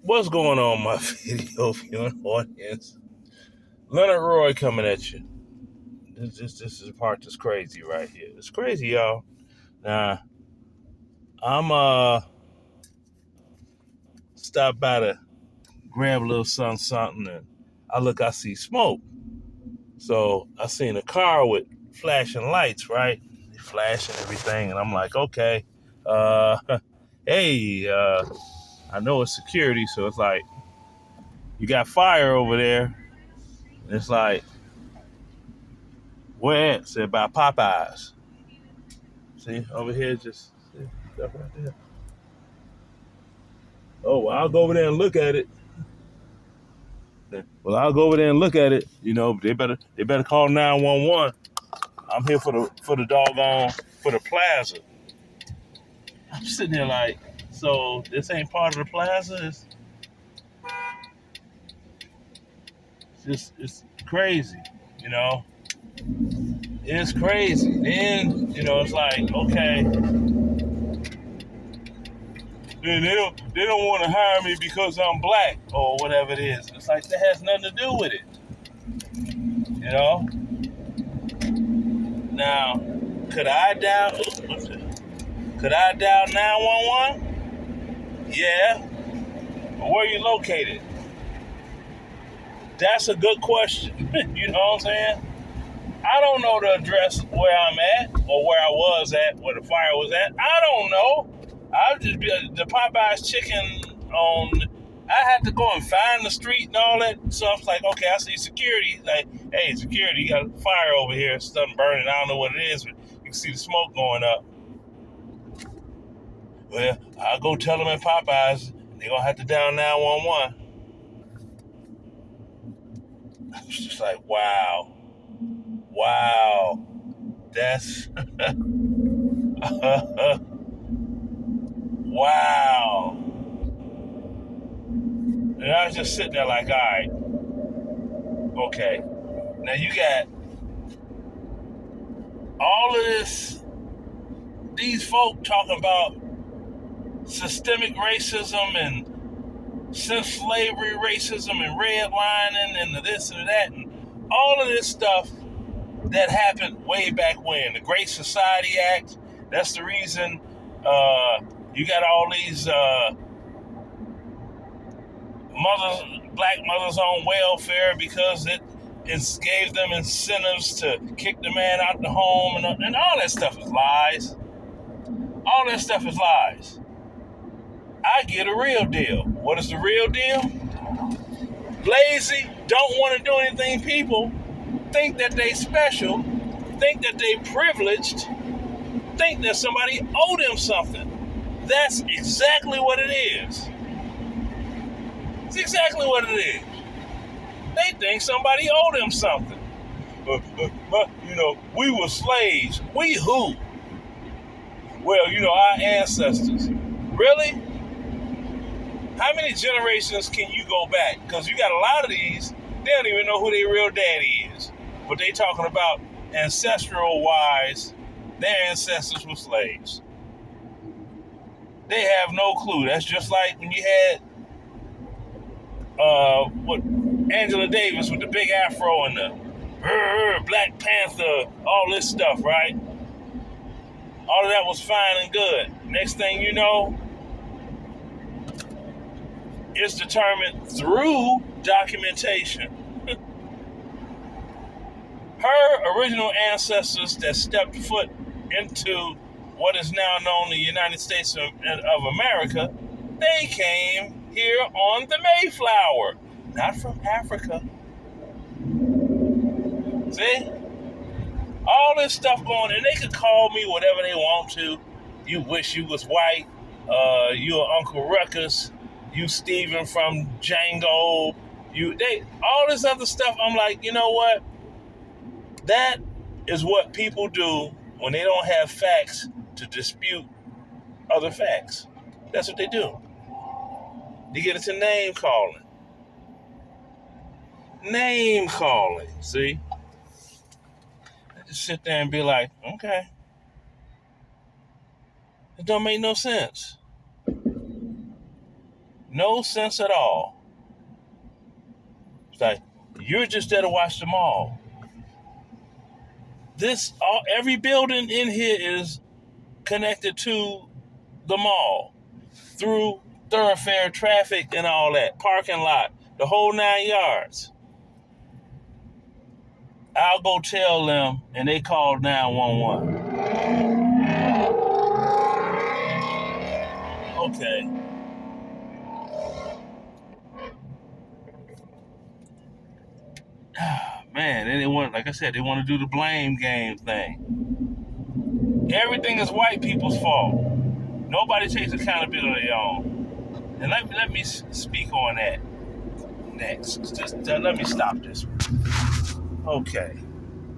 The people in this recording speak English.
What's going on, my video viewing audience? Leonard Roy coming at you. This is the part that's crazy right here. It's crazy, y'all. Now, I'm stopped by to grab a little something, and I see smoke. So I seen a car with flashing lights, right? They flash and everything, and I'm like, okay, uh, hey, I know it's security, so it's like you got fire over there. It's like, where at? Said by Popeyes. See, over here, just see, stuff right there. Oh, well, I'll go over there and look at it. Well, I'll go over there and look at it. You know, they better call 911. I'm here for the plaza. I'm sitting there like, so this ain't part of the plaza. It's crazy, you know. It's crazy. Then it's like, okay, then they don't want to hire me because I'm black or whatever it is. It's like that has nothing to do with it, you know. Now, could I dial? Could I dial 911? Yeah. But where are you located? That's a good question. You know what I'm saying? I don't know the address where I'm at or where I was at, where the fire was at. I don't know. I'll just be the Popeyes Chicken on. I had to go and find the street and all that. So I was like, okay, I see security. Like, hey, security, you got a fire over here, something burning. I don't know what it is, but you can see the smoke going up. Well, I'll go tell them at Popeyes. They're going to have to dial 911. It's just like, wow. Wow. That's... wow. And I was just sitting there like, all right, okay. Now you got all of these folk talking about systemic racism and since slavery racism and redlining and the this and that and all of this stuff that happened way back when. The Great Society Act, that's the reason you got all these black mothers on welfare because it gave them incentives to kick the man out the home and all that stuff is lies. All that stuff is lies. I get a real deal. What is the real deal? Lazy, don't want to do anything people, think that they special, think that they privileged, think that somebody owe them something. That's exactly what it is. It's exactly what it is. They think somebody owe them something. We were slaves. We who? Well, our ancestors. Really? How many generations can you go back? Because you got a lot of these, they don't even know who their real daddy is. But they talking about ancestral-wise, their ancestors were slaves. They have no clue. That's just like when you had Angela Davis with the big afro and the Black Panther, all this stuff, right? All of that was fine and good. Next thing you know, it's determined through documentation. Her original ancestors that stepped foot into what is now known the United States of America, they came here on the Mayflower, not from Africa. See? All this stuff going, and they could call me whatever they want to. You wish you was white. You're Uncle Ruckus. You Steven from Django. All this other stuff. I'm like, you know what? That is what people do when they don't have facts to dispute other facts. That's what they do. They get into name calling. Name calling, see? I just sit there and be like, okay. It don't make no sense. No sense at all. It's like, you're just there to watch the mall. Every building in here is connected to the mall through thoroughfare traffic and all that, parking lot, the whole 9 yards. I'll go tell them, and they call 911. Okay. Man, and they want, like I said, they want to do the blame game thing. Everything is white people's fault. Nobody takes accountability on. And let me speak on that next. Just let me stop this. Okay.